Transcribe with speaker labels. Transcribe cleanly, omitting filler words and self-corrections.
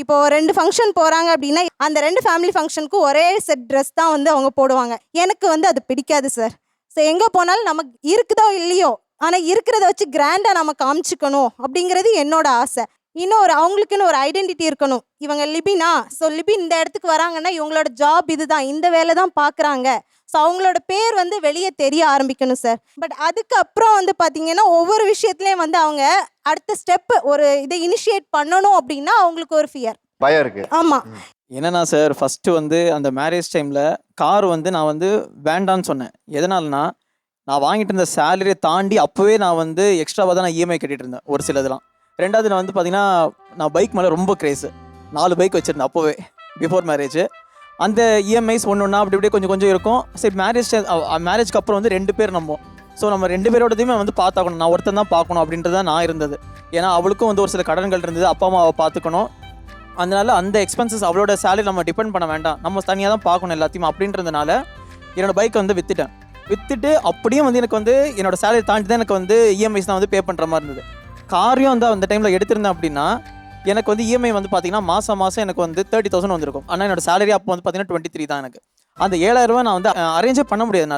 Speaker 1: இப்போ 2 ஃபங்க்ஷன் போகிறாங்க அப்படின்னா அந்த 2 ஃபேமிலி ஃபங்க்ஷனுக்கு ஒரே செட் ட்ரெஸ் தான் வந்து அவங்க போடுவாங்க. எனக்கு வந்து அது பிடிக்காது சார். ஸோ எங்கே போனாலும் நமக்கு இருக்குதோ இல்லையோ, ஆனால் இருக்கிறத வச்சு கிராண்டாக நம்ம காமிச்சிக்கணும் அப்படிங்கிறது என்னோட ஆசை. இன்னொரு அவங்களுக்குன்னு ஒரு ஐடென்டிட்டி இருக்கணும். இவங்க லிபினா, ஸோ லிபின் இந்த இடத்துக்கு வராங்கன்னா இவங்களோட ஜாப் இதுதான், இந்த வேலை தான் பார்க்குறாங்க. ஸோ அவங்களோட பேர் வந்து வெளியே தெரிய ஆரம்பிக்கணும் சார். பட் அதுக்கப்புறம் வந்து பார்த்தீங்கன்னா ஒவ்வொரு விஷயத்துலேயும் வந்து அவங்க அடுத்த ஸ்டெப்பு ஒரு இதை இனிஷியேட் பண்ணணும் அப்படின்னா அவங்களுக்கு ஒரு ஃபியர்,
Speaker 2: பயம் இருக்கு.
Speaker 1: ஆமாம்.
Speaker 3: என்னன்னா சார், ஃபஸ்ட்டு வந்து அந்த மேரேஜ் டைமில் கார் வந்து நான் வந்து வேண்டான்னு சொன்னேன். எதனாலனா, நான் வாங்கிட்டு இருந்த சேலரியை தாண்டி அப்போவே நான் வந்து எக்ஸ்ட்ராவாக தான் நான் இஎம்ஐ கட்டிட்டு இருந்தேன் ஒரு சிலதெல்லாம். ரெண்டாவது நான் வந்து பார்த்தீங்கன்னா நான் பைக் மேலே ரொம்ப கிரேஸு. 4 பைக் வச்சுருந்தேன் அப்போவே, பிஃபோர் மேரேஜ். அந்த இஎம்ஐஸ் ஒன்று அப்படி இப்படியே கொஞ்சம் கொஞ்சம் இருக்கும். சரி, மேரேஜ்க்கு அப்புறம் வந்து 2 பேர் நம்ம, ஸோ நம்ம 2 பேரோடதையுமே வந்து பார்த்தாக்கணும். நான் ஒருத்தன் தான் பார்க்கணும் அப்படின்றது தான் நான் இருந்தது. ஏன்னா அவளுக்கும் வந்து ஒரு சில கடன்கள் இருந்தது, அப்பா அம்மாவை பார்த்துக்கணும். அதனால அந்த எக்ஸ்பென்சஸ் அவளோட சேலரி நம்ம டிபெண்ட் பண்ண வேண்டாம், நம்ம தனியாக தான் பார்க்கணும் எல்லாத்தையும் அப்படின்றதுனால என்னோடய பைக்கை வந்து விற்றுட்டு அப்படியும் வந்து எனக்கு வந்து என்னோடய சேலரி தாண்டி தான் எனக்கு வந்து இஎம்ஐஸ் தான் வந்து பே பண்ணுற மாதிரி இருந்தது. காரையும் வந்து அந்த டைமில் எடுத்திருந்தேன் அப்படின்னா எனக்கு வந்து இஎம்ஐ வந்து பார்த்தீங்கன்னா மாதம் எனக்கு வந்து 30,000 வந்திருக்கும். ஆனால் என்னோட சேலரி அப்போ வந்து பார்த்தீங்கன்னா 23 தான். எனக்கு அந்த 7,000 ரூபா நான் வந்து அரேஞ்சே பண்ண முடியாதுனால